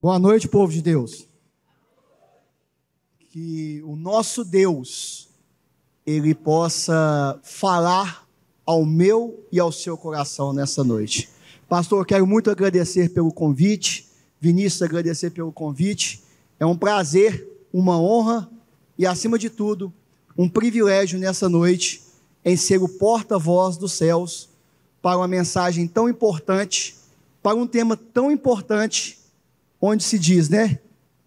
Boa noite, povo de Deus. Que o nosso Deus, Ele possa falar ao meu e ao seu coração nessa noite. Pastor, eu quero muito agradecer pelo convite. Vinícius, agradecer pelo convite. É um prazer, uma honra e, acima de tudo, um privilégio nessa noite em ser o porta-voz dos céus para uma mensagem tão importante, para um tema tão importante, onde se diz, né?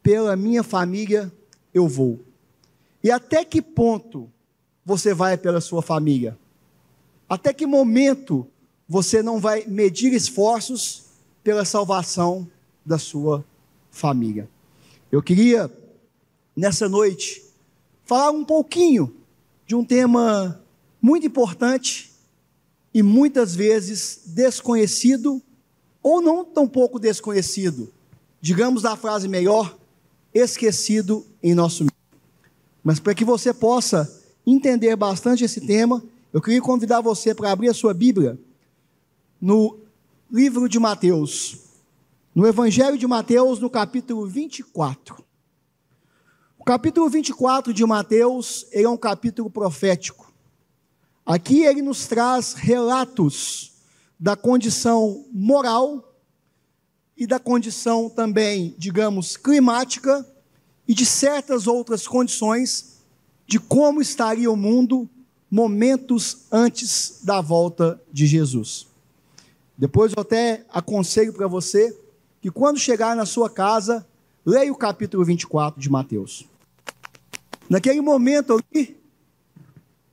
Pela minha família eu vou. E até que ponto você vai pela sua família? Até que momento você não vai medir esforços pela salvação da sua família? Eu queria, nessa noite, falar um pouquinho de um tema muito importante e muitas vezes desconhecido, ou não tão pouco desconhecido, digamos a frase melhor, esquecido em nosso meio. Mas para que você possa entender bastante esse tema, eu queria convidar você para abrir a sua Bíblia no livro de Mateus, no Evangelho de Mateus, no capítulo 24. O capítulo 24 de Mateus é um capítulo profético. Aqui ele nos traz relatos da condição moral e da condição também, digamos, climática e de certas outras condições de como estaria o mundo momentos antes da volta de Jesus. Depois eu até aconselho para você que quando chegar na sua casa, leia o capítulo 24 de Mateus. Naquele momento ali,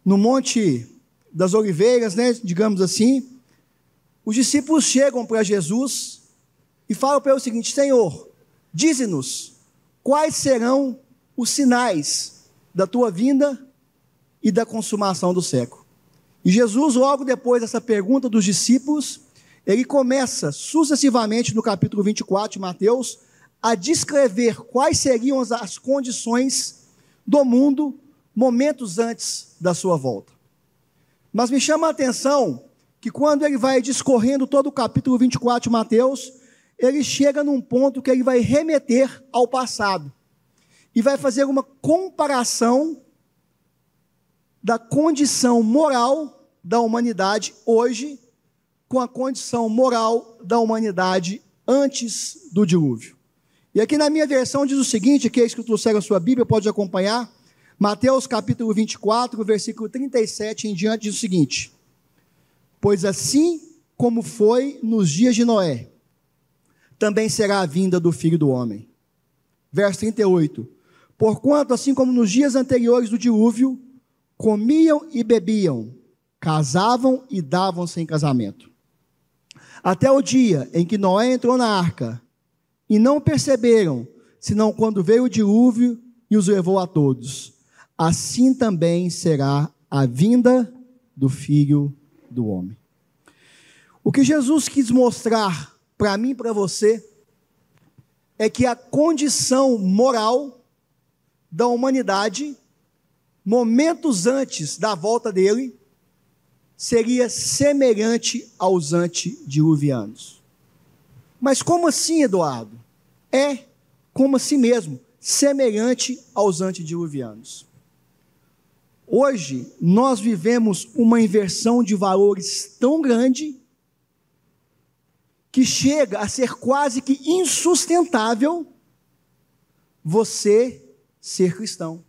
no Monte das Oliveiras, né, digamos assim, os discípulos chegam para Jesus e falam para ele o seguinte: Senhor, dize-nos quais serão os sinais da tua vinda e da consumação do século. E Jesus, logo depois dessa pergunta dos discípulos, ele começa sucessivamente no capítulo 24 de Mateus a descrever quais seriam as condições do mundo momentos antes da sua volta. Mas me chama a atenção que quando ele vai discorrendo todo o capítulo 24 de Mateus, ele chega num ponto que ele vai remeter ao passado e vai fazer uma comparação da condição moral da humanidade hoje com a condição moral da humanidade antes do dilúvio. E aqui na minha versão diz o seguinte, que é escrito na sua Bíblia, pode acompanhar, Mateus capítulo 24, versículo 37 em diante, diz o seguinte: pois assim como foi nos dias de Noé, também será a vinda do Filho do Homem. Verso 38, porquanto assim como nos dias anteriores do dilúvio, comiam e bebiam, casavam e davam-se em casamento, até o dia em que Noé entrou na arca, e não perceberam, senão quando veio o dilúvio e os levou a todos. Assim também será a vinda do Filho do Homem. O que Jesus quis mostrar para mim e para você é que a condição moral da humanidade, momentos antes da volta dele, seria semelhante aos antediluvianos. Mas como assim, Eduardo? É como assim mesmo, semelhante aos antediluvianos. Hoje, nós vivemos uma inversão de valores tão grande que chega a ser quase que insustentável você ser cristão.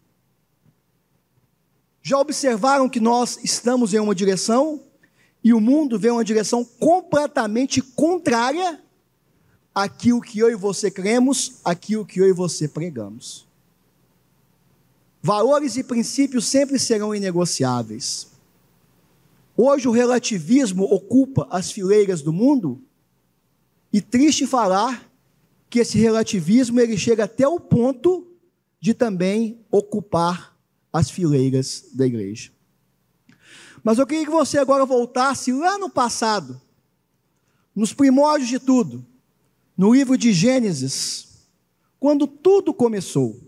Já observaram que nós estamos em uma direção e o mundo vem em uma direção completamente contrária àquilo que eu e você cremos, àquilo que eu e você pregamos. Valores e princípios sempre serão inegociáveis. Hoje o relativismo ocupa as fileiras do mundo, e triste falar que esse relativismo ele chega até o ponto de também ocupar as fileiras da igreja. Mas eu queria que você agora voltasse lá no passado, nos primórdios de tudo, no livro de Gênesis, quando tudo começou.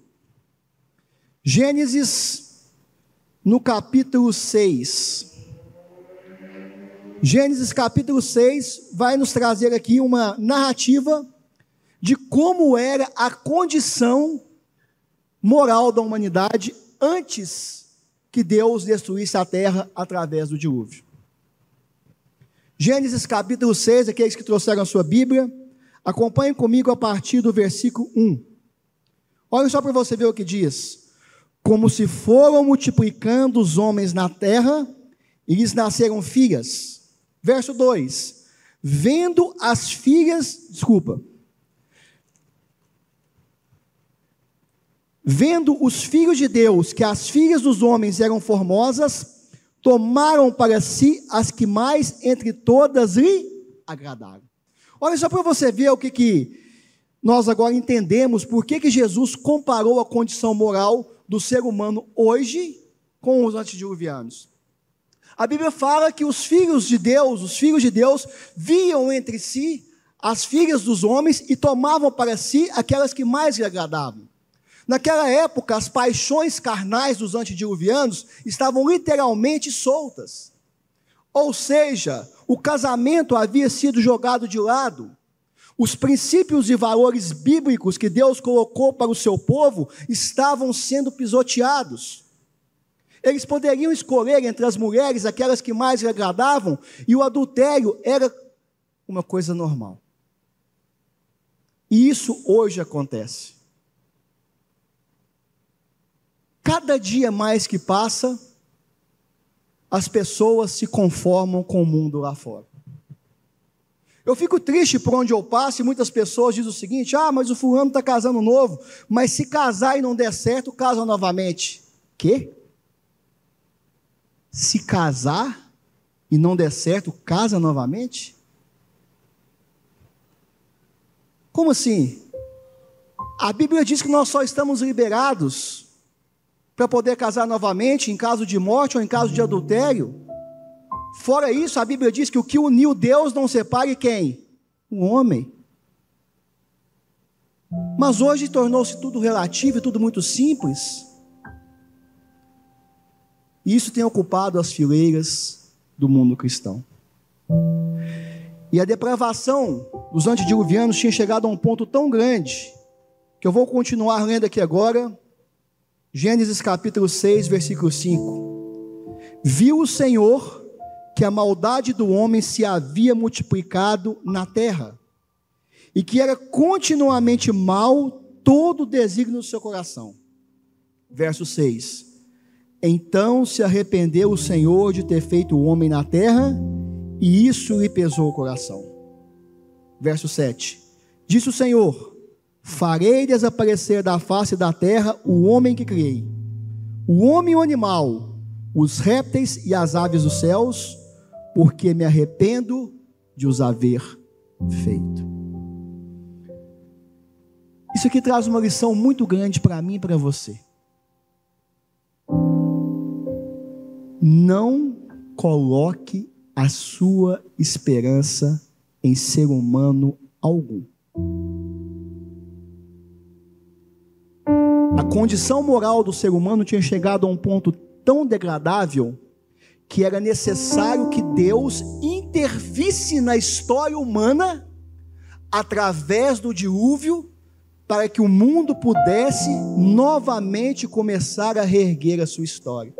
Gênesis, no capítulo 6. Gênesis capítulo 6 vai nos trazer aqui uma narrativa de como era a condição moral da humanidade antes que Deus destruísse a terra através do dilúvio. Gênesis capítulo 6, aqueles que trouxeram a sua Bíblia, acompanhem comigo a partir do versículo 1. Olha só para você ver o que diz. Como se foram multiplicando os homens na terra, e lhes nasceram filhas. Verso 2. Vendo as filhas, vendo os filhos de Deus, que as filhas dos homens eram formosas, tomaram para si as que mais entre todas lhe agradaram. Olha só para você ver o que nós agora entendemos, por que Jesus comparou a condição moral do ser humano hoje com os antediluvianos. A Bíblia fala que os filhos de Deus viam entre si as filhas dos homens e tomavam para si aquelas que mais lhe agradavam. Naquela época, as paixões carnais dos antediluvianos estavam literalmente soltas. Ou seja, o casamento havia sido jogado de lado. Os princípios e valores bíblicos que Deus colocou para o seu povo estavam sendo pisoteados. Eles poderiam escolher entre as mulheres aquelas que mais lhe agradavam, e o adultério era uma coisa normal. E isso hoje acontece. Cada dia mais que passa, as pessoas se conformam com o mundo lá fora. Eu fico triste por onde eu passo e muitas pessoas dizem o seguinte: mas o fulano está casando novo, mas se casar e não der certo, casa novamente. Quê? Se casar e não der certo, casa novamente? Como assim? A Bíblia diz que nós só estamos liberados para poder casar novamente em caso de morte ou em caso de adultério. Fora isso, a Bíblia diz que o que uniu Deus não separe quem? O homem. Mas hoje tornou-se tudo relativo e tudo muito simples. E isso tem ocupado as fileiras do mundo cristão. E a depravação dos antediluvianos tinha chegado a um ponto tão grande, que eu vou continuar lendo aqui agora, Gênesis capítulo 6, versículo 5. Viu o Senhor que a maldade do homem se havia multiplicado na terra, e que era continuamente mal todo o desígnio do seu coração. Verso 6. Então se arrependeu o Senhor de ter feito o homem na terra, e isso lhe pesou o coração. Verso 7. Disse o Senhor: farei desaparecer da face da terra o homem que criei, o homem e o animal, os répteis e as aves dos céus, porque me arrependo de os haver feito. Isso aqui traz uma lição muito grande para mim e para você. Não coloque a sua esperança em ser humano algum. A condição moral do ser humano tinha chegado a um ponto tão degradável que era necessário que Deus intervisse na história humana através do dilúvio, para que o mundo pudesse novamente começar a reerguer a sua história.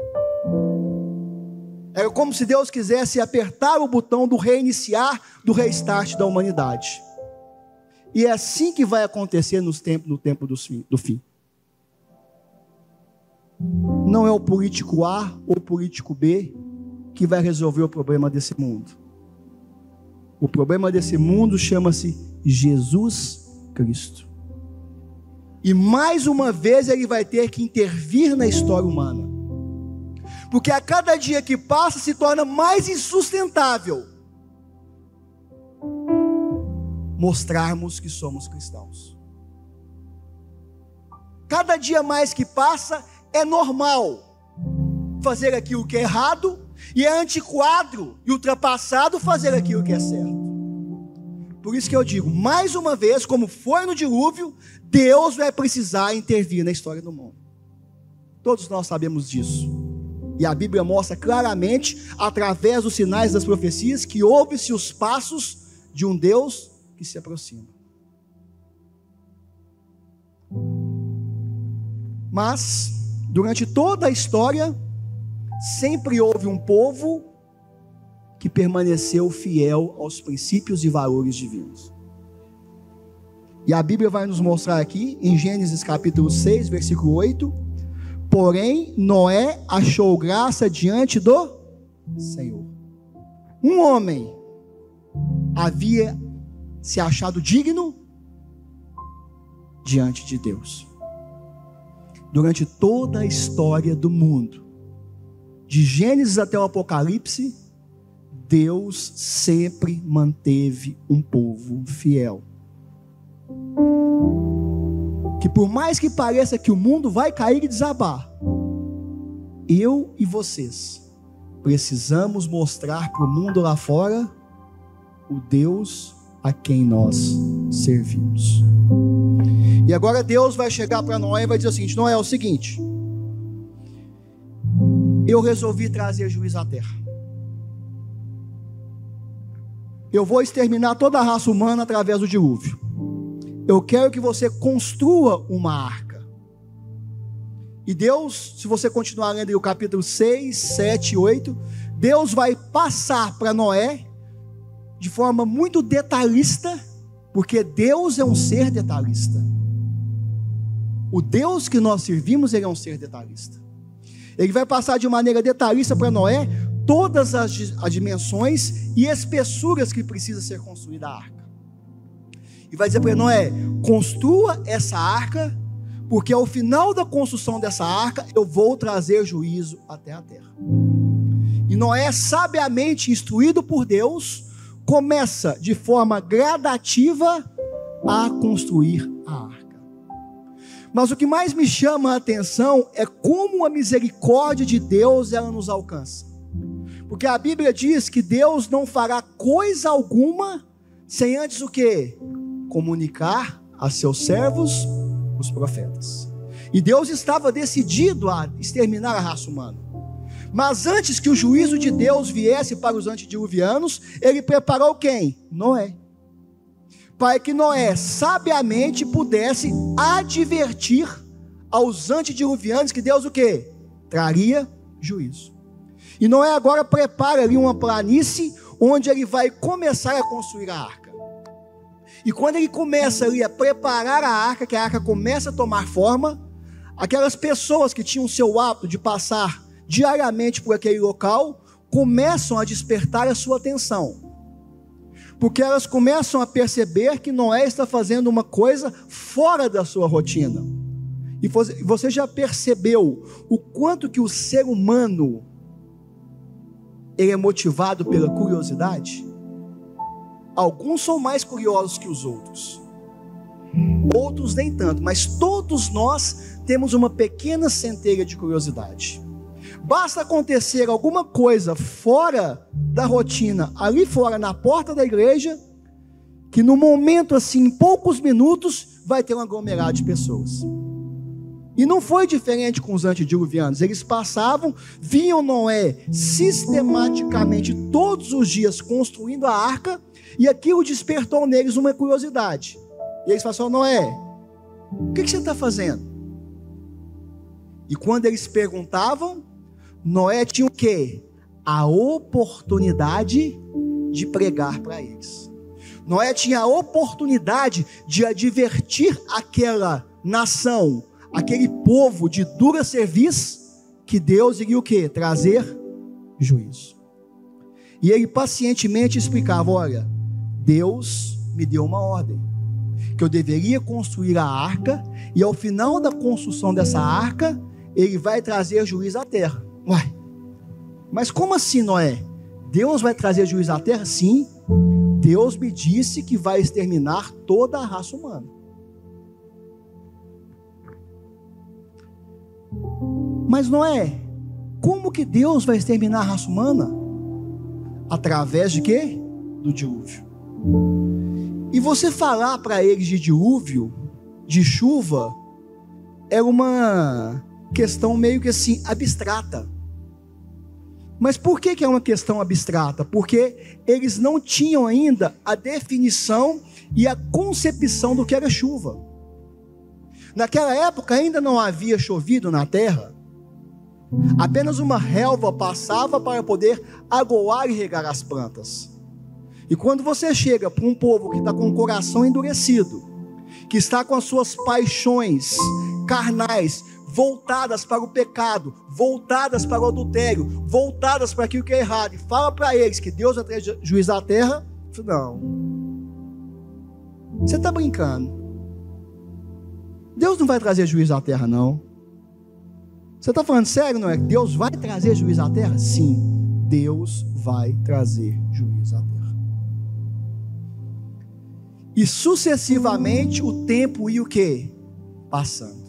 Era como se Deus quisesse apertar o botão do reiniciar, do restart da humanidade. E é assim que vai acontecer no tempo do fim. Não é o político A ou o político B que vai resolver o problema desse mundo. O problema desse mundo chama-se Jesus Cristo. E mais uma vez ele vai ter que intervir na história humana. Porque a cada dia que passa se torna mais insustentável mostrarmos que somos cristãos. Cada dia mais que passa é normal fazer aquilo que é errado, e é antiquado e ultrapassado fazer aquilo que é certo. Por isso que eu digo, mais uma vez, como foi no dilúvio, Deus vai precisar intervir na história do mundo. Todos nós sabemos disso. E a Bíblia mostra claramente, através dos sinais das profecias, que ouve-se os passos de um Deus que se aproxima. Mas, durante toda a história, sempre houve um povo que permaneceu fiel aos princípios e valores divinos. E a Bíblia vai nos mostrar aqui, em Gênesis capítulo 6, versículo 8, porém Noé achou graça diante do Senhor. Um homem havia se achado digno diante de Deus. Durante toda a história do mundo, de Gênesis até o Apocalipse, Deus sempre manteve um povo fiel. Que por mais que pareça que o mundo vai cair e desabar, eu e vocês precisamos mostrar para o mundo lá fora o Deus a quem nós servimos. E agora Deus vai chegar para Noé e vai dizer o seguinte: Noé, é o seguinte, eu resolvi trazer juízo à terra. Eu vou exterminar toda a raça humana através do dilúvio. Eu quero que você construa uma arca. E Deus, se você continuar lendo o capítulo 6, 7 e 8, Deus vai passar para Noé de forma muito detalhista, porque Deus é um ser detalhista. O Deus que nós servimos, ele é um ser detalhista. Ele vai passar de maneira detalhista para Noé todas as dimensões e espessuras que precisa ser construída a arca. E vai dizer para ele: Noé, construa essa arca, porque ao final da construção dessa arca, eu vou trazer juízo até a terra. E Noé, sabiamente instruído por Deus, começa de forma gradativa a construir a arca. Mas o que mais me chama a atenção é como a misericórdia de Deus ela nos alcança. Porque a Bíblia diz que Deus não fará coisa alguma sem antes o quê? Comunicar a seus servos, os profetas. E Deus estava decidido a exterminar a raça humana. Mas antes que o juízo de Deus viesse para os antediluvianos, ele preparou quem? Noé. Para que Noé sabiamente pudesse advertir aos antediluvianos que Deus o quê? Traria juízo. E Noé agora prepara ali uma planície onde ele vai começar a construir a arca. E quando ele começa ali a preparar a arca, que a arca começa a tomar forma, aquelas pessoas que tinham o seu hábito de passar diariamente por aquele local, começam a despertar a sua atenção. Porque elas começam a perceber que Noé está fazendo uma coisa fora da sua rotina. E você já percebeu o quanto que o ser humano ele é motivado pela curiosidade? Alguns são mais curiosos que os outros, outros nem tanto, mas todos nós temos uma pequena centelha de curiosidade. Basta acontecer alguma coisa fora da rotina, ali fora na porta da igreja, que no momento assim, em poucos minutos, vai ter um aglomerado de pessoas. E não foi diferente com os antediluvianos. Eles passavam, viam Noé sistematicamente todos os dias construindo a arca, e aquilo despertou neles uma curiosidade. E eles falaram: Noé, o que você está fazendo? E quando eles perguntavam, Noé tinha o quê? A oportunidade de pregar para eles. Noé tinha a oportunidade de advertir aquela nação, aquele povo de dura serviço, que Deus iria o quê? Trazer juízo. E ele pacientemente explicava: olha, Deus me deu uma ordem, que eu deveria construir a arca, e ao final da construção dessa arca, ele vai trazer juízo à terra. Uai, mas como assim, Noé? Deus vai trazer juízo à terra? Sim, Deus me disse que vai exterminar toda a raça humana. Mas Noé, como que Deus vai exterminar a raça humana? Através de quê? Do dilúvio. E você falar para eles de dilúvio, de chuva, é uma questão meio que assim, abstrata. Mas por que é uma questão abstrata? Porque eles não tinham ainda a definição e a concepção do que era chuva. Naquela época ainda não havia chovido na terra. Apenas uma relva passava para poder aguar e regar as plantas. E quando você chega para um povo que está com o coração endurecido, que está com as suas paixões carnais voltadas para o pecado, voltadas para o adultério, voltadas para aquilo que é errado, e fala para eles que Deus vai trazer juízo à terra, não, você está brincando. Deus não vai trazer juízo à terra, não. Você está falando sério, não é? Deus vai trazer juízo à terra? Sim, Deus vai trazer juízo à terra. E sucessivamente o tempo ia o quê? Passando.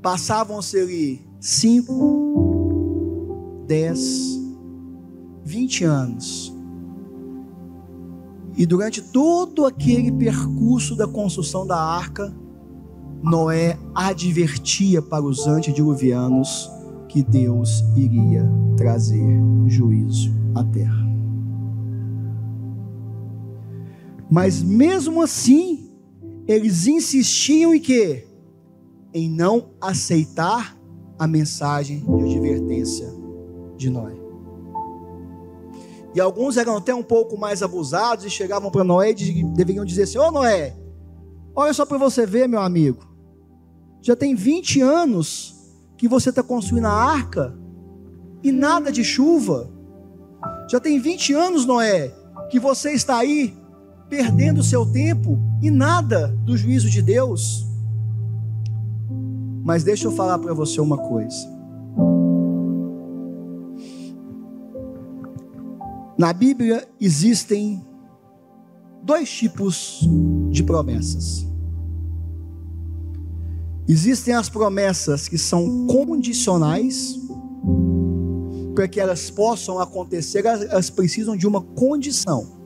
Passavam-se ali 5, 10, 20 anos. E durante todo aquele percurso da construção da arca, Noé advertia para os antediluvianos que Deus iria trazer juízo à terra. Mas mesmo assim, eles insistiam em quê? Em não aceitar a mensagem de advertência de Noé. E alguns eram até um pouco mais abusados e chegavam para Noé e deveriam dizer assim: ô Noé, olha só para você ver, meu amigo, já tem 20 anos que você está construindo a arca e nada de chuva. Já tem 20 anos, Noé, que você está aí perdendo o seu tempo e nada do juízo de Deus. Mas deixa eu falar para você uma coisa. Na Bíblia existem 2 tipos de promessas. Existem as promessas que são condicionais. Para que elas possam acontecer, elas precisam de uma condição.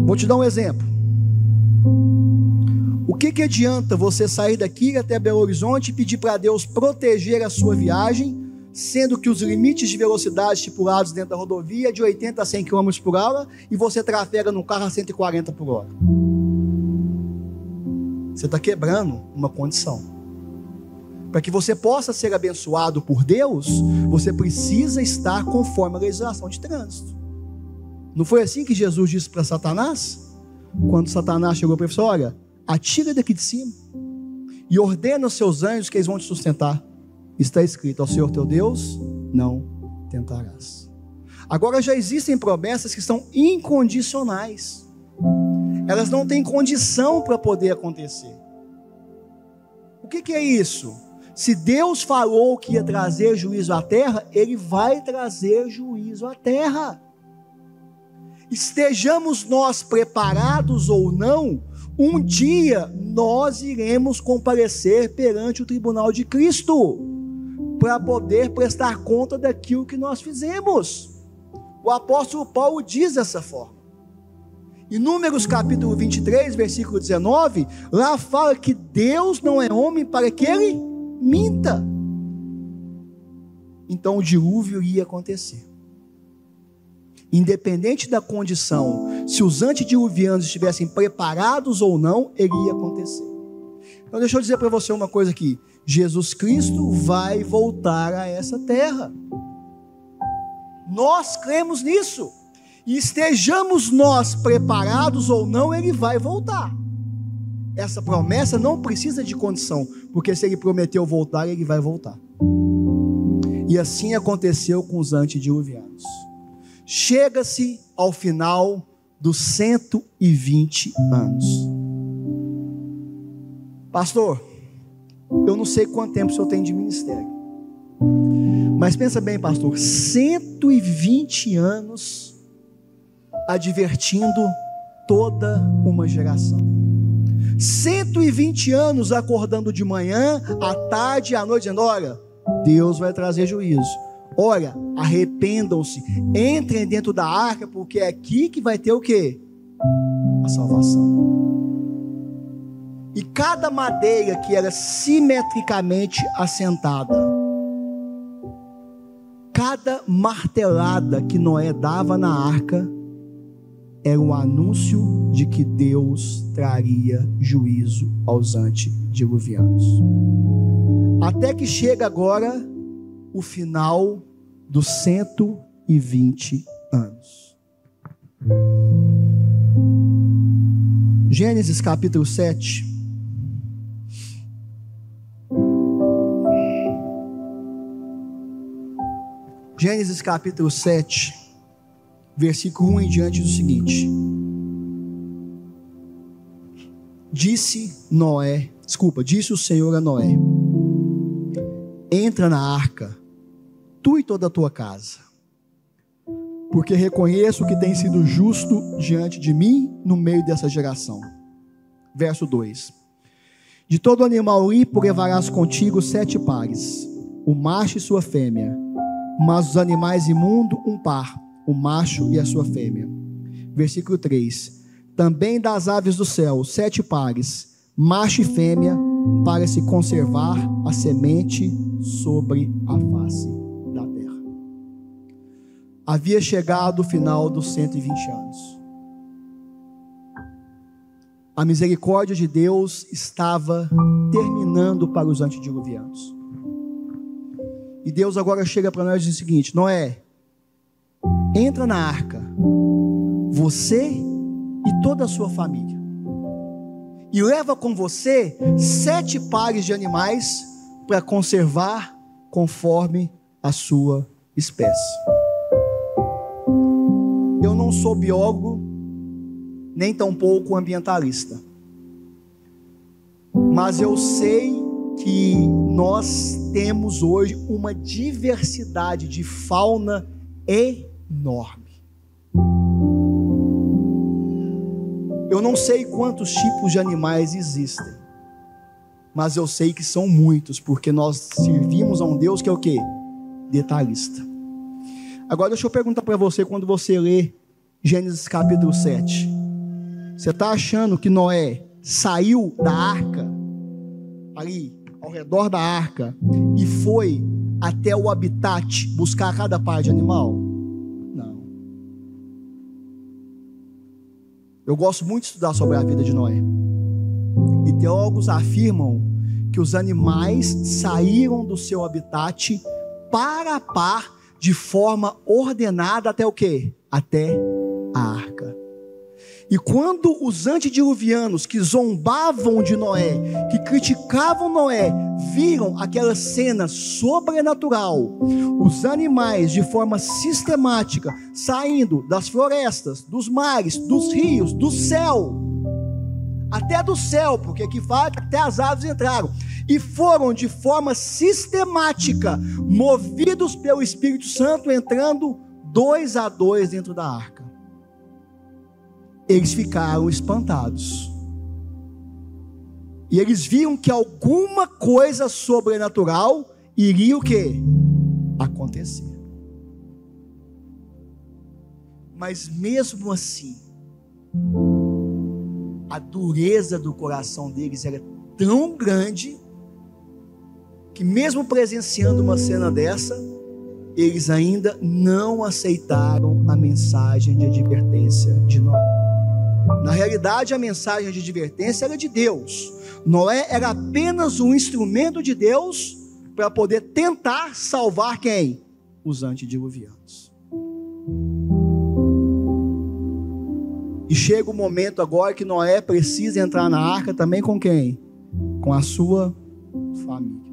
Vou te dar um exemplo. O que adianta você sair daqui até Belo Horizonte e pedir para Deus proteger a sua viagem, sendo que os limites de velocidade estipulados dentro da rodovia é de 80 a 100 km por hora e você trafega num carro a 140 por hora? Você está quebrando uma condição. Para que você possa ser abençoado por Deus, você precisa estar conforme a legislação de trânsito. Não foi assim que Jesus disse para Satanás? Quando Satanás chegou para ele e falou: olha, atira daqui de cima e ordena aos seus anjos que eles vão te sustentar. Está escrito: ao Senhor teu Deus não tentarás. Agora já existem promessas que são incondicionais. Elas não têm condição para poder acontecer. O que é isso? Se Deus falou que ia trazer juízo à terra, Ele vai trazer juízo à terra. Estejamos nós preparados ou não, um dia nós iremos comparecer perante o tribunal de Cristo, para poder prestar conta daquilo que nós fizemos. O apóstolo Paulo diz dessa forma. Em Números capítulo 23, versículo 19, lá fala que Deus não é homem para que Ele minta. Então o dilúvio ia acontecer. Independente da condição, se os antediluvianos estivessem preparados ou não, ele ia acontecer. Então deixa eu dizer para você uma coisa aqui: Jesus Cristo vai voltar a essa terra. Nós cremos nisso. E estejamos nós preparados ou não, ele vai voltar. Essa promessa não precisa de condição, porque se ele prometeu voltar, ele vai voltar. E assim aconteceu com os antediluvianos. Chega-se ao final dos 120 anos. Pastor, eu não sei quanto tempo o senhor tem de ministério, mas pensa bem, pastor, 120 anos advertindo toda uma geração. 120 anos acordando de manhã, à tarde e à noite, dizendo: olha, Deus vai trazer juízo. Olha, arrependam-se, entrem dentro da arca, porque é aqui que vai ter o quê? A salvação. E cada madeira que era simetricamente assentada, cada martelada que Noé dava na arca, era o anúncio de que Deus traria juízo aos antediluvianos. Até que chega agora o final dos 120 anos. Gênesis capítulo 7. Gênesis capítulo 7, versículo 1 em diante, do seguinte: disse o Senhor a Noé: entra na arca, tu e toda a tua casa, porque reconheço que tem sido justo diante de mim no meio dessa geração. Verso 2: de todo animal limpo levarás contigo 7 pares, o macho e sua fêmea, mas os animais imundos um par, o macho e a sua fêmea. Versículo 3: também das aves do céu 7 pares, macho e fêmea, para se conservar a semente sobre a face da terra. Havia chegado o final dos 120 anos. A misericórdia de Deus estava terminando para os antediluvianos. E Deus agora chega para nós e diz o seguinte: Noé, entra na arca, você e toda a sua família, e leva com você 7 pares de animais para conservar conforme a sua espécie. Eu não sou biólogo, nem tampouco ambientalista, mas eu sei que nós temos hoje uma diversidade de fauna enorme. Eu não sei quantos tipos de animais existem, mas eu sei que são muitos, porque nós servimos a um Deus que é o quê? Detalhista. Agora deixa eu perguntar para você, quando você lê Gênesis capítulo 7, você está achando que Noé saiu da arca, ali ao redor da arca, e foi até o habitat buscar cada par de animal? Não. Eu gosto muito de estudar sobre a vida de Noé, e teólogos afirmam que os animais saíram do seu habitat par a par, de forma ordenada, até o quê? Até a arca. E quando os antediluvianos que zombavam de Noé, que criticavam Noé, viram aquela cena sobrenatural, os animais de forma sistemática saindo das florestas, dos mares, dos rios, do céu, até do céu, porque aqui fala que até as aves entraram, e foram de forma sistemática, movidos pelo Espírito Santo, entrando 2 a 2 dentro da arca. Eles ficaram espantados. E eles viam que alguma coisa sobrenatural iria o quê? Acontecer. Mas mesmo assim, a dureza do coração deles era tão grande, que mesmo presenciando uma cena dessa, eles ainda não aceitaram a mensagem de advertência de Noé. Na realidade, a mensagem de advertência era de Deus. Noé era apenas um instrumento de Deus para poder tentar salvar quem? Os antediluvianos. E chega o momento agora que Noé precisa entrar na arca também com quem? Com a sua família.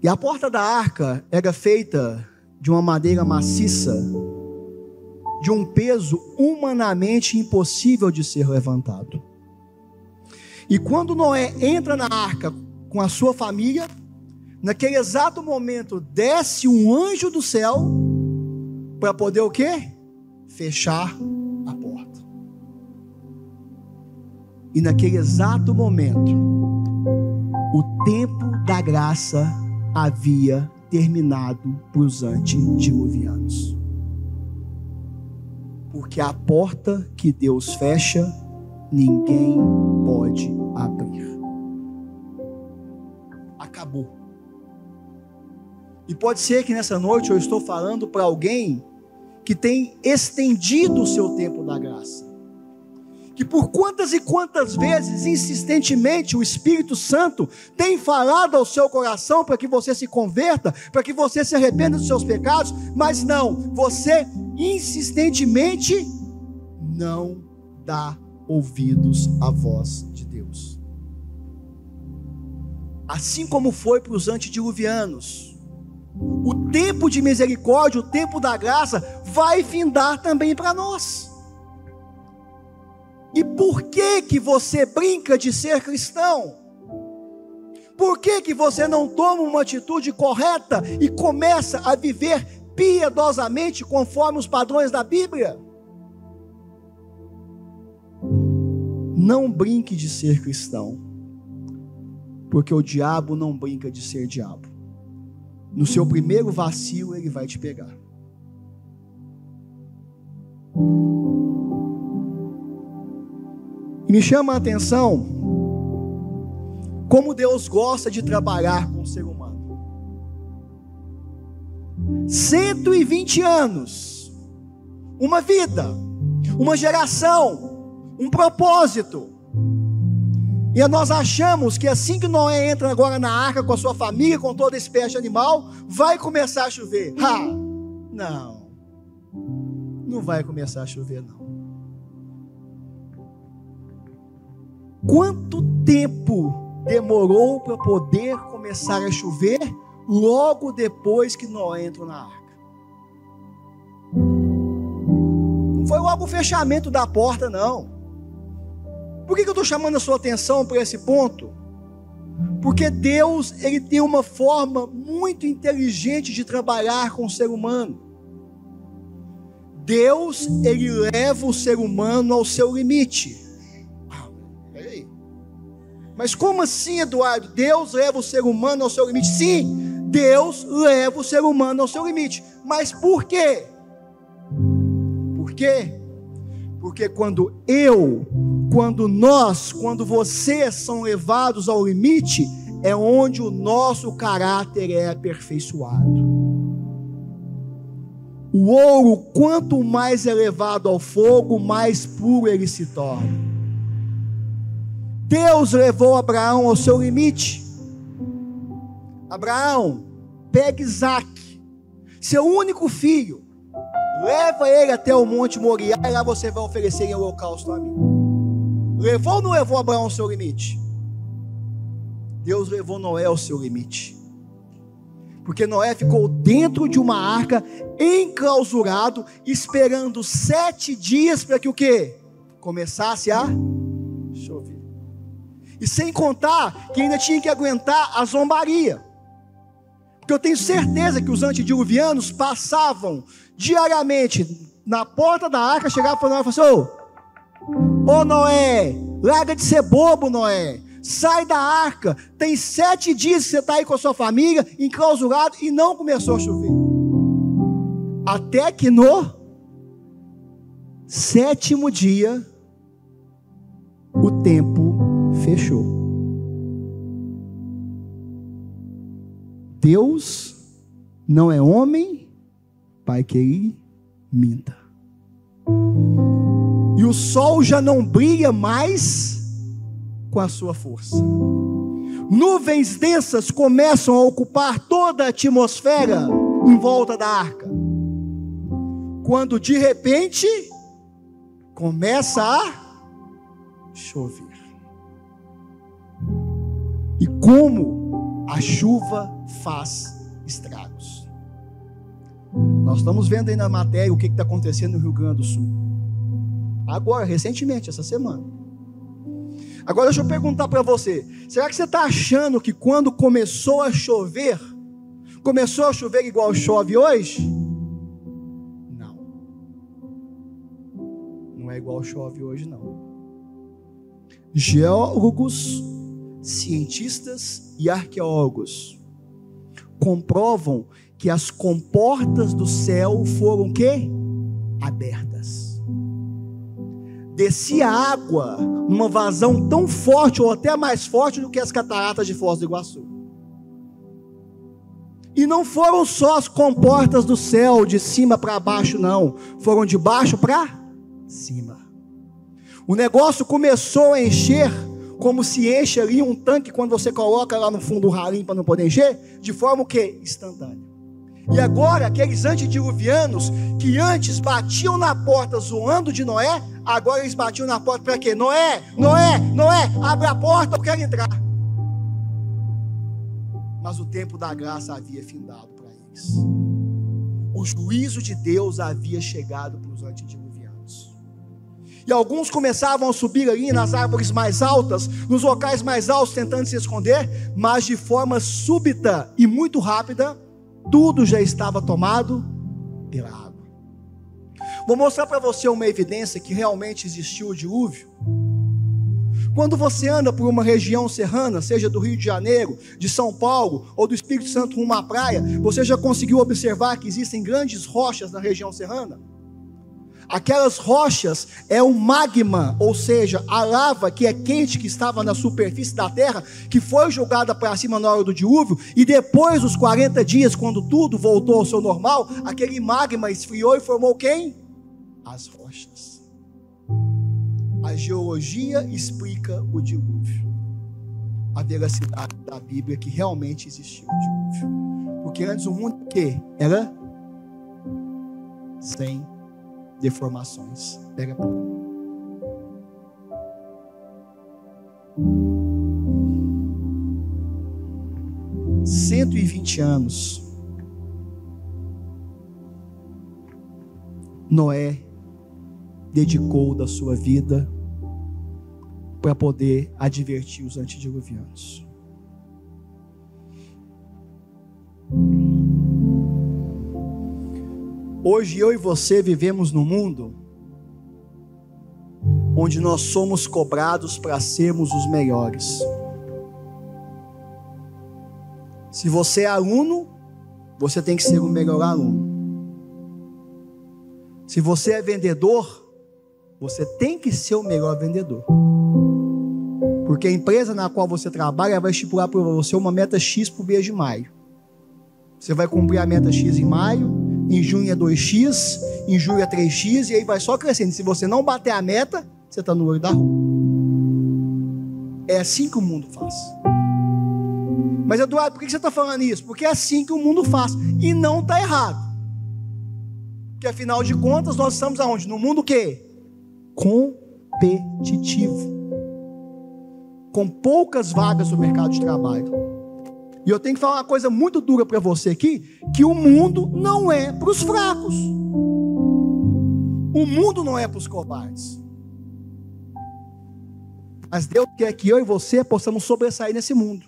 E a porta da arca era feita de uma madeira maciça, de um peso humanamente impossível de ser levantado. E quando Noé entra na arca com a sua família, naquele exato momento desce um anjo do céu para poder o quê? Fechar a porta. E naquele exato momento, o tempo da graça havia terminado para os antediluvianos. Porque a porta que Deus fecha, ninguém pode abrir. Acabou. E pode ser que nessa noite eu estou falando para alguém que tem estendido o seu tempo da graça. Que por quantas e quantas vezes, insistentemente, o Espírito Santo tem falado ao seu coração para que você se converta, para que você se arrependa dos seus pecados, mas não, você insistentemente não dá ouvidos à voz de Deus. Assim como foi para os antediluvianos, o tempo de misericórdia, o tempo da graça, vai findar também para nós. E por que você brinca de ser cristão? Por que você não toma uma atitude correta e começa a viver piedosamente conforme os padrões da Bíblia? Não brinque de ser cristão, porque o diabo não brinca de ser diabo. No seu primeiro vacilo ele vai te pegar. Me chama a atenção como Deus gosta de trabalhar com o ser humano. 120 anos, uma vida, uma geração, um propósito. E nós achamos que assim que Noé entra agora na arca com a sua família, com toda espécie de animal, vai começar a chover. Não vai começar a chover não. Quanto tempo demorou para poder começar a chover logo depois que Noé entrou na arca? Não foi logo o fechamento da porta, não. Por que eu estou chamando a sua atenção para esse ponto? Porque Deus, ele tem uma forma muito inteligente de trabalhar com o ser humano. Deus, ele leva o ser humano ao seu limite. Mas como assim, Eduardo? Deus leva o ser humano ao seu limite? Sim, Deus leva o ser humano ao seu limite. Mas por quê? Por quê? Porque quando nós, quando vocês são levados ao limite, é onde o nosso caráter é aperfeiçoado. O ouro, quanto mais é levado ao fogo, mais puro ele se torna. Deus levou Abraão ao seu limite. Abraão, pega Isaac, seu único filho, leva ele até o Monte Moriá, e lá você vai oferecer em holocausto a mim. Levou ou não levou Abraão ao seu limite? Deus levou Noé ao seu limite. Porque Noé ficou dentro de uma arca, enclausurado, esperando 7 dias para que o quê? Começasse a chover. E sem contar que ainda tinha que aguentar a zombaria. Porque eu tenho certeza que os antediluvianos passavam diariamente na porta da arca, chegavam para Noé e falavam assim: ô Noé, larga de ser bobo, Noé. Sai da arca, tem 7 dias que você está aí com a sua família, enclausurado, e não começou a chover. Até que no 7º dia, o tempo fechou. Deus não é homem para que ele minta. E o sol já não brilha mais com a sua força. Nuvens densas começam a ocupar toda a atmosfera em volta da arca. Quando de repente começa a chover. E como a chuva faz estragos. Nós estamos vendo aí na matéria o que está acontecendo no Rio Grande do Sul. Agora, recentemente, essa semana. Agora deixa eu perguntar para você, será que você está achando que quando começou a chover igual chove hoje? Não. Não é igual chove hoje, não. Geólogos, cientistas e arqueólogos comprovam que as comportas do céu foram o quê? Abertas. Descia água numa vazão tão forte, ou até mais forte do que as cataratas de Foz do Iguaçu. E não foram só as comportas do céu, de cima para baixo, não. Foram de baixo para cima. O negócio começou a encher, como se enche ali um tanque, quando você coloca lá no fundo o ralinho para não poder encher, de forma o quê? Instantânea. E agora, aqueles antediluvianos, que antes batiam na porta zoando de Noé, agora eles batiam na porta para quê? Noé, Noé, Noé, abre a porta, eu quero entrar. Mas o tempo da graça havia findado para eles. O juízo de Deus havia chegado para os antediluvianos. E alguns começavam a subir ali nas árvores mais altas, nos locais mais altos, tentando se esconder, mas de forma súbita e muito rápida, tudo já estava tomado pela água. Vou mostrar para você uma evidência que realmente existiu o dilúvio. Quando você anda por uma região serrana, seja do Rio de Janeiro, de São Paulo, ou do Espírito Santo rumo à praia, você já conseguiu observar que existem grandes rochas na região serrana? Aquelas rochas é o magma, ou seja, a lava que é quente, que estava na superfície da terra, que foi jogada para cima na hora do dilúvio, e depois dos 40 dias, quando tudo voltou ao seu normal, aquele magma esfriou e formou quem? As rochas. A geologia explica o dilúvio, a veracidade da Bíblia que realmente existiu o dilúvio. Porque antes o mundo que era sem deformações. Pega para 120 anos Noé dedicou da sua vida para poder advertir os antediluvianos. Hoje eu e você vivemos num mundo onde nós somos cobrados para sermos os melhores. Se você é aluno, você tem que ser o melhor aluno. Se você é vendedor, você tem que ser o melhor vendedor. Porque a empresa na qual você trabalha vai estipular para você uma meta X para o mês de maio. Você vai cumprir a meta X em maio, em junho é 2X, em julho é 3X, e aí vai só crescendo. Se você não bater a meta, você está no olho da rua. É assim que o mundo faz. Mas Eduardo, por que você está falando isso? Porque é assim que o mundo faz. E não está errado. Porque afinal de contas, nós estamos aonde? No mundo o quê? Competitivo, com poucas vagas no mercado de trabalho. E eu tenho que falar uma coisa muito dura para você aqui, que o mundo não é para os fracos. O mundo não é para os covardes. Mas Deus quer que eu e você possamos sobressair nesse mundo.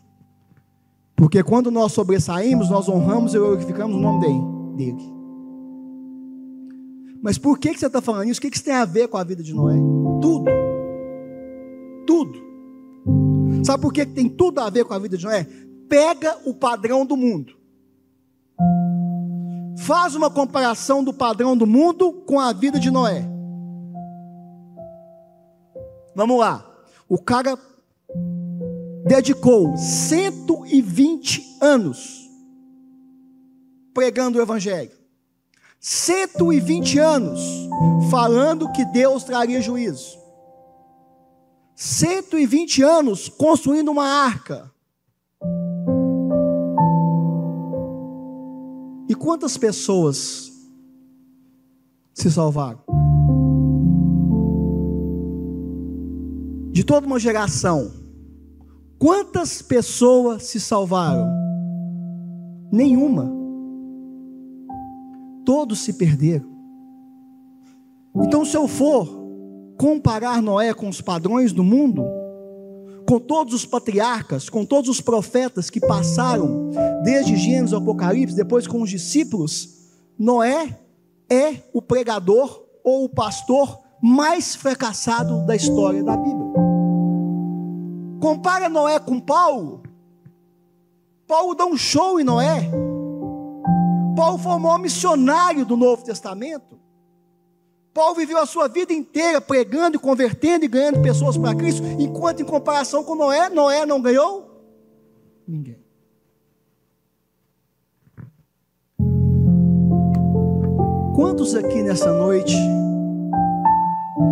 Porque quando nós sobressaímos, nós honramos e glorificamos o nome dele. Mas por que você está falando isso? O que isso tem a ver com a vida de Noé? Tudo. Tudo. Sabe por que tem tudo a ver com a vida de Noé? Pega o padrão do mundo. Faz uma comparação do padrão do mundo com a vida de Noé. Vamos lá. O cara dedicou 120 anos pregando o evangelho. 120 anos falando que Deus traria juízo. 120 anos construindo uma arca. E quantas pessoas se salvaram? De toda uma geração, quantas pessoas se salvaram? Nenhuma. Todos se perderam. Então, se eu for comparar Noé com os padrões do mundo, com todos os patriarcas, com todos os profetas que passaram desde Gênesis ao Apocalipse, depois com os discípulos, Noé é o pregador ou o pastor mais fracassado da história da Bíblia. Compara Noé com Paulo. Paulo dá um show em Noé. Paulo foi o maior missionário do Novo Testamento. Paulo viveu a sua vida inteira pregando e convertendo e ganhando pessoas para Cristo, enquanto em comparação com Noé, Noé não ganhou ninguém. Quantos aqui nessa noite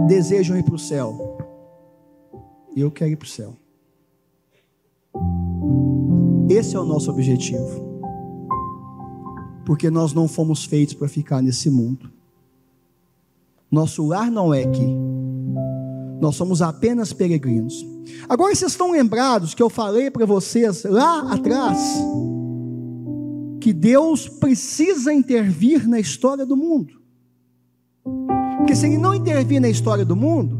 desejam ir para o céu? Eu quero ir para o céu. Esse é o nosso objetivo. Porque nós não fomos feitos para ficar nesse mundo. Nosso lar não é aqui. Nós somos apenas peregrinos. Agora vocês estão lembrados que eu falei para vocês lá atrás que Deus precisa intervir na história do mundo. Porque se Ele não intervir na história do mundo,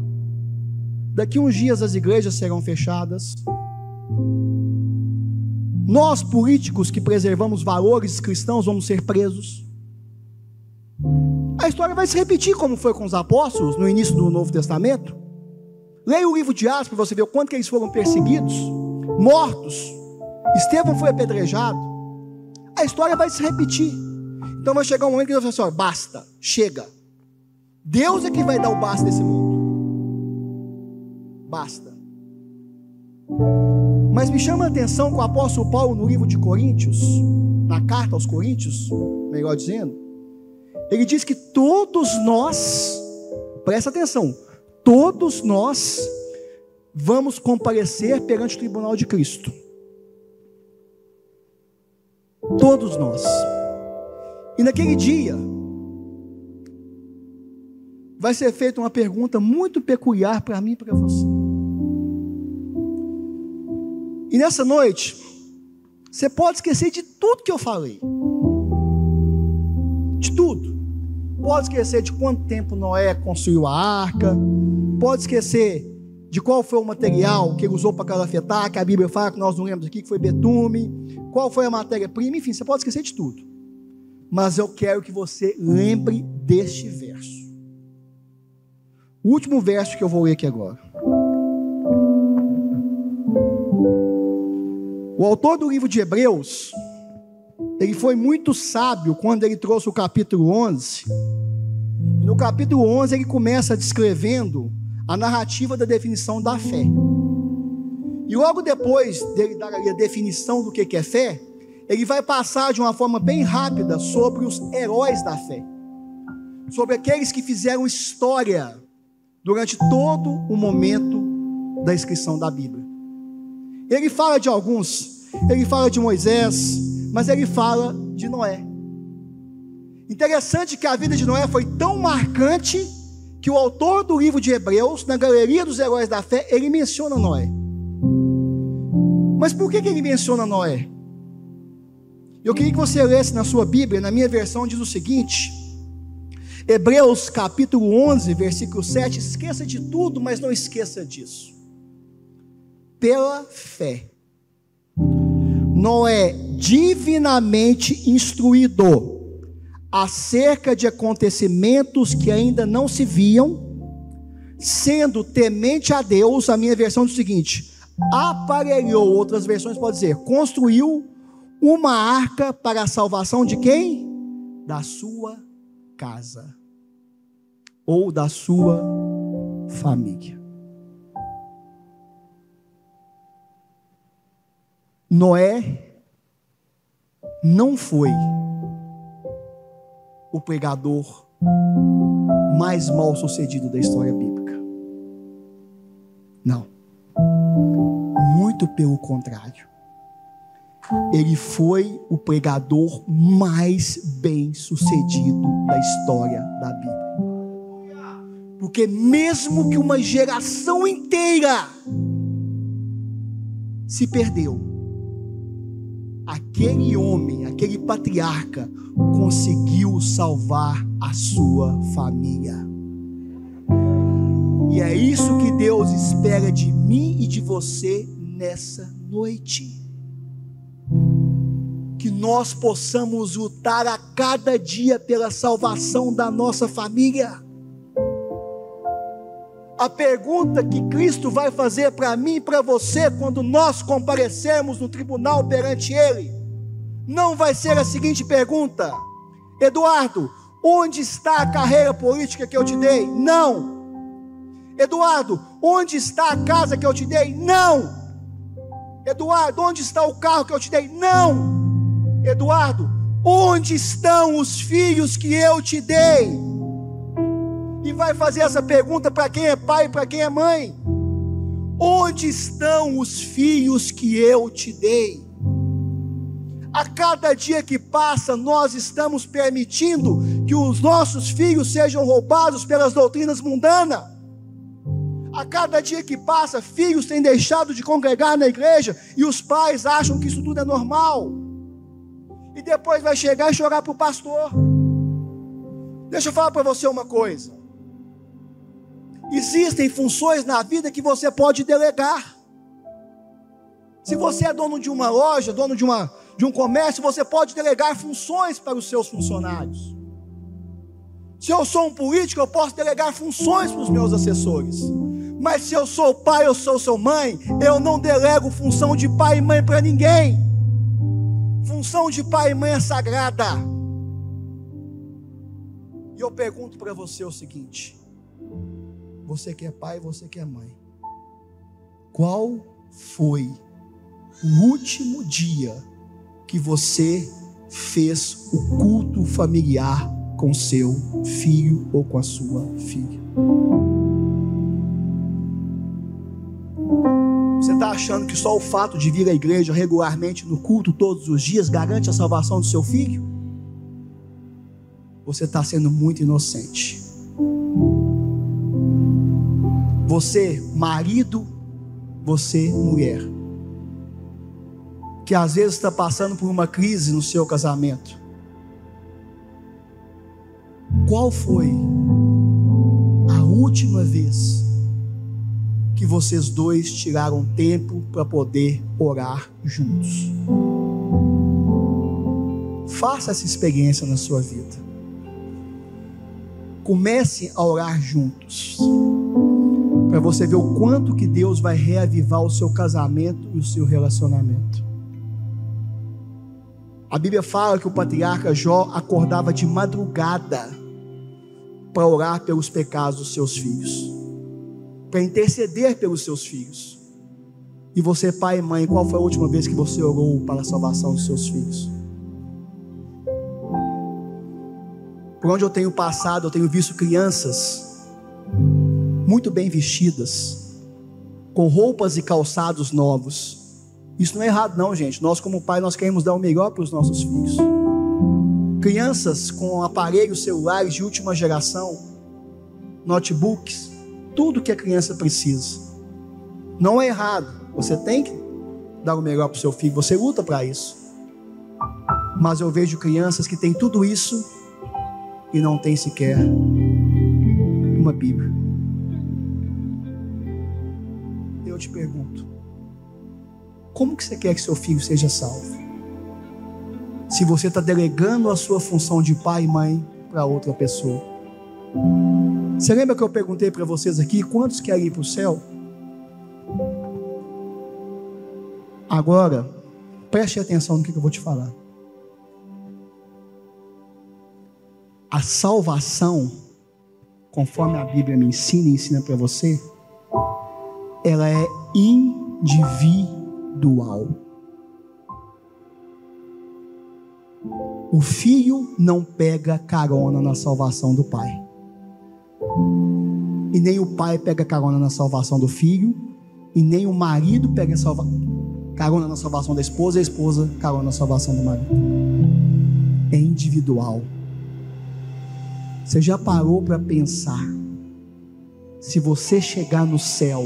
daqui uns dias as igrejas serão fechadas. Nós, políticos que preservamos valores cristãos, vamos ser presos. A história vai se repetir como foi com os apóstolos no início do Novo Testamento. Leia o livro de Atos para você ver o quanto que eles foram perseguidos, mortos. Estevão foi apedrejado. A história vai se repetir. Então vai chegar um momento que Deus vai falar assim: basta, chega. Deus é quem vai dar o basta nesse mundo. Basta. Mas me chama a atenção que o apóstolo Paulo, no livro de Coríntios, na carta aos Coríntios, melhor dizendo, ele diz que todos nós, presta atenção, todos nós vamos comparecer perante o tribunal de Cristo. Todos nós. E naquele dia vai ser feita uma pergunta muito peculiar para mim e para você. E nessa noite, você pode esquecer de tudo que eu falei. De tudo. Pode esquecer de quanto tempo Noé construiu a arca. Pode esquecer de qual foi o material que ele usou para calafetar, que a Bíblia fala, que nós não lembramos aqui, que foi betume. Qual foi a matéria-prima. Enfim, você pode esquecer de tudo. Mas eu quero que você lembre deste verso. O último verso que eu vou ler aqui agora. O autor do livro de Hebreus, ele foi muito sábio quando ele trouxe o capítulo 11. E no capítulo 11 ele começa descrevendo a narrativa da definição da fé. E logo depois dele dar ali a definição do que é fé, ele vai passar de uma forma bem rápida sobre os heróis da fé. Sobre aqueles que fizeram história durante todo o momento da escrição da Bíblia. Ele fala de alguns, ele fala de Moisés, mas ele fala de Noé. Interessante que a vida de Noé foi tão marcante que o autor do livro de Hebreus, na galeria dos heróis da fé, ele menciona Noé. Mas por que ele menciona Noé? Eu queria que você lesse na sua Bíblia, na minha versão diz o seguinte, Hebreus capítulo 11, versículo 7, esqueça de tudo, mas não esqueça disso. Pela fé, Noé, divinamente instruído acerca de acontecimentos que ainda não se viam, sendo temente a Deus, a minha versão diz o seguinte, aparelhou, outras versões podem dizer, construiu uma arca para a salvação de quem? Da sua casa, ou da sua família. Noé não foi o pregador mais mal sucedido da história bíblica. Não. Muito pelo contrário. Ele foi o pregador mais bem sucedido da história da Bíblia. Porque mesmo que uma geração inteira se perdeu, aquele homem, aquele patriarca, conseguiu salvar a sua família. E é isso que Deus espera de mim e de você nessa noite. Que nós possamos lutar a cada dia pela salvação da nossa família. A pergunta que Cristo vai fazer para mim e para você quando nós comparecermos no tribunal perante Ele, não vai ser a seguinte pergunta: Eduardo, onde está a carreira política que eu te dei? Não. Eduardo, onde está a casa que eu te dei? Não. Eduardo, onde está o carro que eu te dei? Não. Eduardo, Onde estão os filhos que eu te dei? E vai fazer essa pergunta para quem é pai e para quem é mãe. Onde estão os filhos que eu te dei? A cada dia que passa, nós estamos permitindo que os nossos filhos sejam roubados pelas doutrinas mundanas. A cada dia que passa, filhos têm deixado de congregar na igreja e os pais acham que isso tudo é normal. E depois vai chegar e chorar para o pastor. Deixa eu falar para você uma coisa. Existem funções na vida que você pode delegar. Se você é dono de uma loja, dono de um comércio, você pode delegar funções para os seus funcionários. Se eu sou um político, eu posso delegar funções para os meus assessores. Mas se eu sou pai, eu sou sua mãe, eu não delego função de pai e mãe para ninguém. Função de pai e mãe é sagrada. E eu pergunto para você o seguinte: você que é pai, você que é mãe, qual foi o último dia que você fez o culto familiar com seu filho ou com a sua filha? Você está achando que só o fato de vir à igreja regularmente no culto todos os dias garante a salvação do seu filho? Você está sendo muito inocente. Você, marido, você, mulher, que às vezes está passando por uma crise no seu casamento. Qual foi a última vez que vocês dois tiraram tempo para poder orar juntos? Faça essa experiência na sua vida. Comece a orar juntos, para você ver o quanto que Deus vai reavivar o seu casamento e o seu relacionamento. A Bíblia fala que o patriarca Jó acordava de madrugada para orar pelos pecados dos seus filhos, para interceder pelos seus filhos. E você, pai e mãe, qual foi a última vez que você orou para a salvação dos seus filhos? Por onde eu tenho passado, eu tenho visto crianças muito bem vestidas, com roupas e calçados novos. Isso não é errado não, gente. Nós como pai, nós queremos dar o melhor para os nossos filhos. Crianças com aparelhos celulares de última geração, notebooks, tudo que a criança precisa. Não é errado. Você tem que dar o melhor para o seu filho. Você luta para isso. Mas eu vejo crianças que têm tudo isso e não tem sequer uma Bíblia. Eu te pergunto, como que você quer que seu filho seja salvo? Se você está delegando a sua função de pai e mãe para outra pessoa. Você lembra que eu perguntei para vocês aqui, quantos querem ir para o céu? Agora, preste atenção no que eu vou te falar. A salvação, conforme a Bíblia me ensina e ensina para você, ela é individual. O filho não pega carona na salvação do pai, e nem o pai pega carona na salvação do filho, e nem o marido pega carona na salvação da esposa, e a esposa carona na salvação do marido. É individual. Você já parou para pensar, se você chegar no céu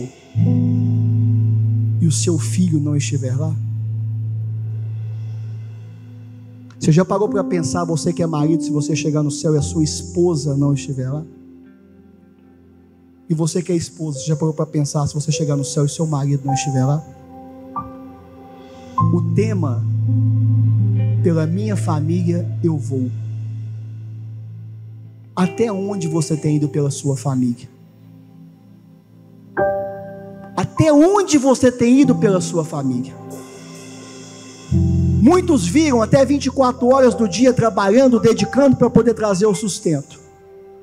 e o seu filho não estiver lá? Você já parou para pensar, você que é marido, se você chegar no céu e a sua esposa não estiver lá? E você que é esposa, você já parou para pensar, se você chegar no céu e seu marido não estiver lá? O tema, pela minha família eu vou. Até onde você tem ido pela sua família? Até onde você tem ido pela sua família? Muitos viram até 24 horas do dia trabalhando, dedicando para poder trazer o sustento.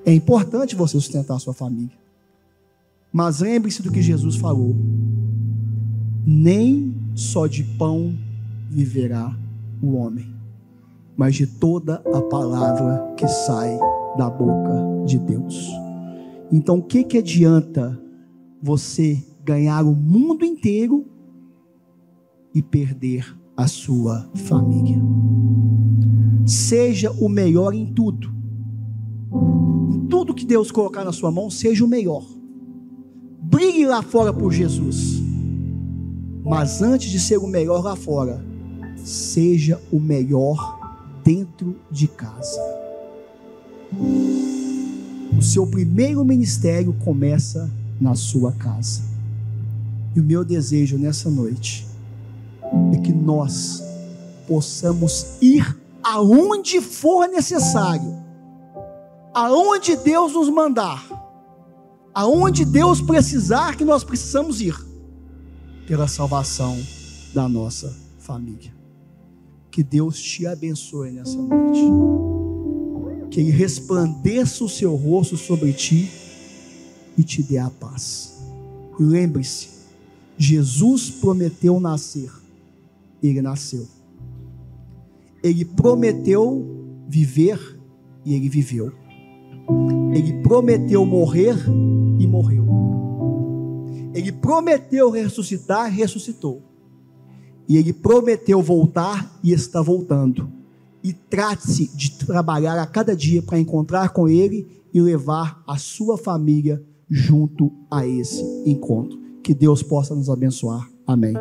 É importante você sustentar a sua família. Mas lembre-se do que Jesus falou: nem só de pão viverá o homem. mas de toda a palavra que sai da boca de Deus. Então, o que adianta você ganhar o mundo inteiro e perder a sua família? Seja o melhor em tudo. Em tudo que Deus colocar na sua mão, seja o melhor. Brigue lá fora por Jesus. Mas antes de ser o melhor lá fora, seja o melhor dentro de casa. O seu primeiro ministério começa na sua casa. E o meu desejo nessa noite é que nós possamos ir aonde for necessário, aonde Deus nos mandar, aonde Deus precisar que nós precisamos ir, pela salvação da nossa família. Que Deus te abençoe nessa noite, que Ele resplandeça o seu rosto sobre ti e te dê a paz. E lembre-se, Jesus prometeu nascer, Ele nasceu. Ele prometeu viver e Ele viveu. Ele prometeu morrer e morreu. Ele prometeu ressuscitar, ressuscitou. E Ele prometeu voltar e está voltando. E trate-se de trabalhar a cada dia para encontrar com Ele e levar a sua família junto a esse encontro. Que Deus possa nos abençoar. Amém.